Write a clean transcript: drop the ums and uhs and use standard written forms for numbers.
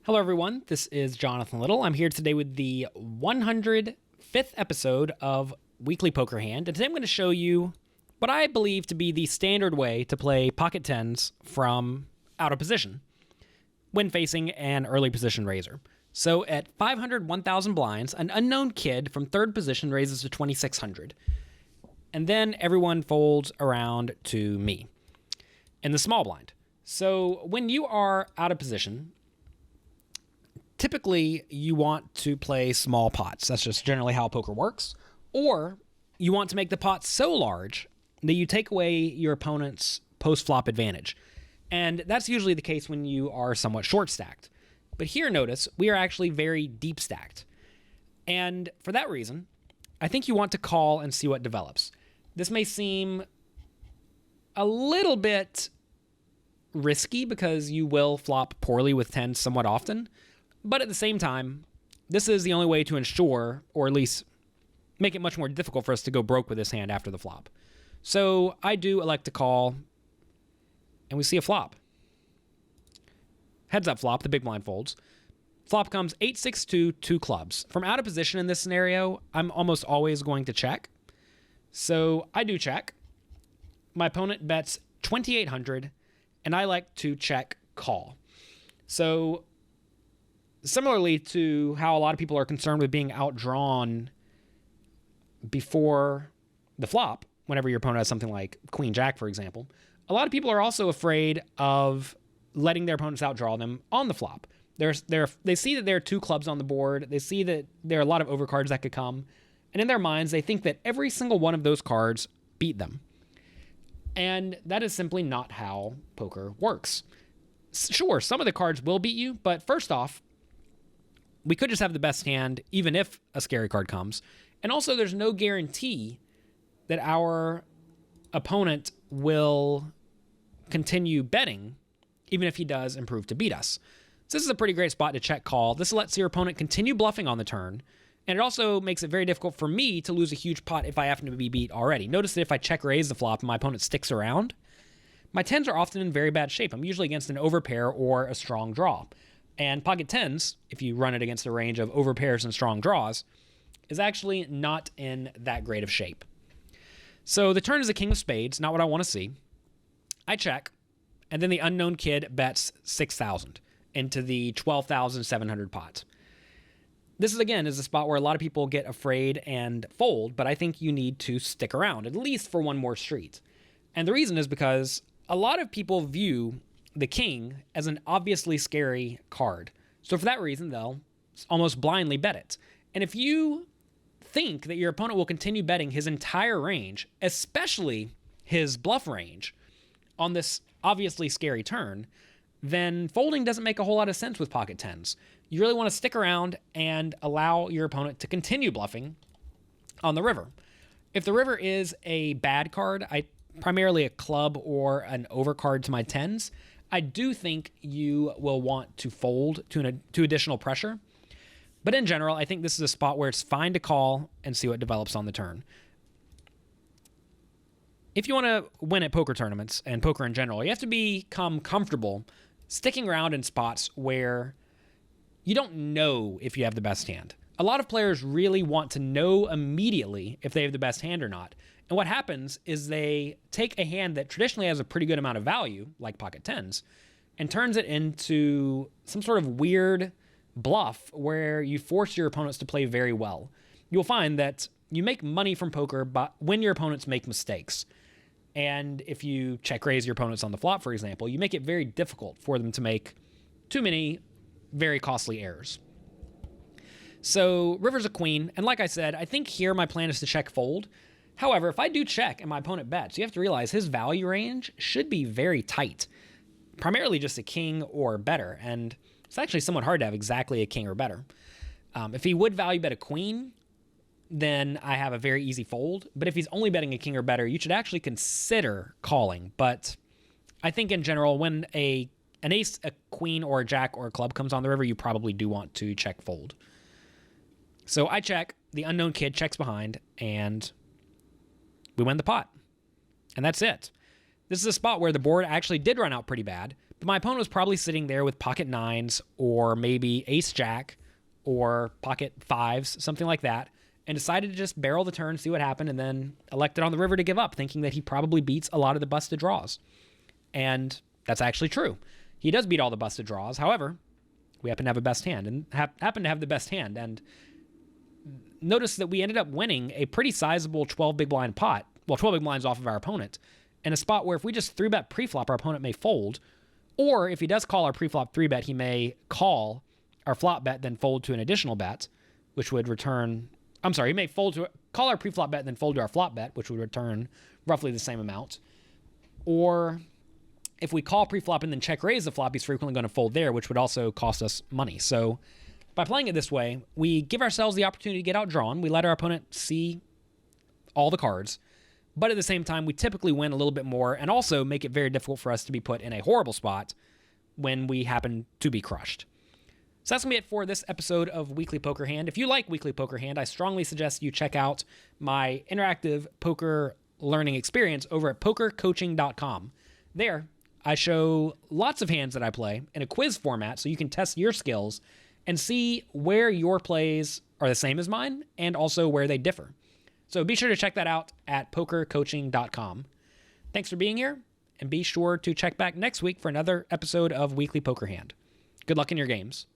Hello, everyone. This is Jonathan Little. I'm here today with the 105th episode of Weekly Poker Hand, and today I'm going to show you what I believe to be the standard way to play pocket tens from out of position when facing an early position raiser. So at 500, 1,000 blinds, an unknown kid from third position raises to 2,600, and then everyone folds around to me in the small blind. So when you are out of position, typically you want to play small pots. That's just generally how poker works. Or you want to make the pot so large that you take away your opponent's post-flop advantage. And that's usually the case when you are somewhat short stacked. But here, notice, we are actually very deep stacked. And for that reason, I think you want to call and see what develops. This may seem a little bit risky because you will flop poorly with tens somewhat often. But at the same time, this is the only way to ensure, or at least make it much more difficult for us to go broke with this hand after the flop. So I do elect to call, and we see a flop. Heads up flop, the big blind folds. Flop comes 8-6-2, two clubs. From out of position in this scenario, I'm almost always going to check. So I do check. My opponent bets 2,800, and I like to check call. So similarly to how a lot of people are concerned with being outdrawn before the flop, whenever your opponent has something like Queen Jack, for example, a lot of people are also afraid of letting their opponents outdraw them on the flop. They see that there are two clubs on the board. They see that there are a lot of overcards that could come. And in their minds, they think that every single one of those cards beat them. And that is simply not how poker works. Sure, some of the cards will beat you, but first off, we could just have the best hand, even if a scary card comes. And also, there's no guarantee that our opponent will continue betting, even if he does improve to beat us. So this is a pretty great spot to check call. This lets your opponent continue bluffing on the turn. And it also makes it very difficult for me to lose a huge pot if I happen to be beat already. Notice that if I check raise the flop and my opponent sticks around, my tens are often in very bad shape. I'm usually against an overpair or a strong draw. And pocket tens, if you run it against a range of overpairs and strong draws, is actually not in that great of shape. So the turn is a king of spades, not what I want to see. I check, and then the unknown kid bets 6,000 into the 12,700 pot. This is, again, is a spot where a lot of people get afraid and fold, but I think you need to stick around, at least for one more street. And the reason is because a lot of people view the king as an obviously scary card. So for that reason, they'll almost blindly bet it. And if you think that your opponent will continue betting his entire range, especially his bluff range, on this obviously scary turn, then folding doesn't make a whole lot of sense with pocket tens. You really want to stick around and allow your opponent to continue bluffing on the river. If the river is a bad card, primarily a club or an overcard to my tens, I do think you will want to fold to additional pressure. But in general, I think this is a spot where it's fine to call and see what develops on the turn. If you want to win at poker tournaments and poker in general, you have to become comfortable sticking around in spots where you don't know if you have the best hand. A lot of players really want to know immediately if they have the best hand or not. And what happens is they take a hand that traditionally has a pretty good amount of value, like pocket tens, and turns it into some sort of weird bluff where you force your opponents to play very well. You'll find that you make money from poker but when your opponents make mistakes. And if you check raise your opponents on the flop, for example, you make it very difficult for them to make too many very costly errors. So river's a queen, and like I said, I think here my plan is to check fold. However, if I do check and my opponent bets, you have to realize his value range should be very tight, primarily just a king or better, and it's actually somewhat hard to have exactly a king or better. If he would value bet a queen, then I have a very easy fold, but if he's only betting a king or better, you should actually consider calling. But I think in general, when an ace, a queen, or a jack, or a club comes on the river, you probably do want to check fold. So I check, the unknown kid checks behind, and we win the pot. And that's it. This is a spot where the board actually did run out pretty bad, But my opponent was probably sitting there with pocket nines or maybe ace jack or pocket fives, something like that, and decided to just barrel the turn, see what happened, and then elected on the river to give up, thinking that he probably beats a lot of the busted draws. And that's actually true. He does beat all the busted draws. However, we happen to have a best hand and happen to have the best hand. And notice that we ended up winning a pretty sizable 12 big blind pot. Well, 12 big blinds off of our opponent in a spot where if we just 3-bet pre-flop, our opponent may fold. Or if he does call our pre-flop 3-bet, he may call our flop bet, then fold to an additional bet, which would return... I'm sorry, he may call our pre-flop bet, then fold to our flop bet, which would return roughly the same amount. Or if we call pre-flop and then check raise the flop, he's frequently going to fold there, which would also cost us money. So by playing it this way, we give ourselves the opportunity to get outdrawn. We let our opponent see all the cards. But at the same time, we typically win a little bit more and also make it very difficult for us to be put in a horrible spot when we happen to be crushed. So that's going to be it for this episode of Weekly Poker Hand. If you like Weekly Poker Hand, I strongly suggest you check out my interactive poker learning experience over at pokercoaching.com. There, I show lots of hands that I play in a quiz format so you can test your skills and see where your plays are the same as mine and also where they differ. So be sure to check that out at pokercoaching.com. Thanks for being here, and be sure to check back next week for another episode of Weekly Poker Hand. Good luck in your games.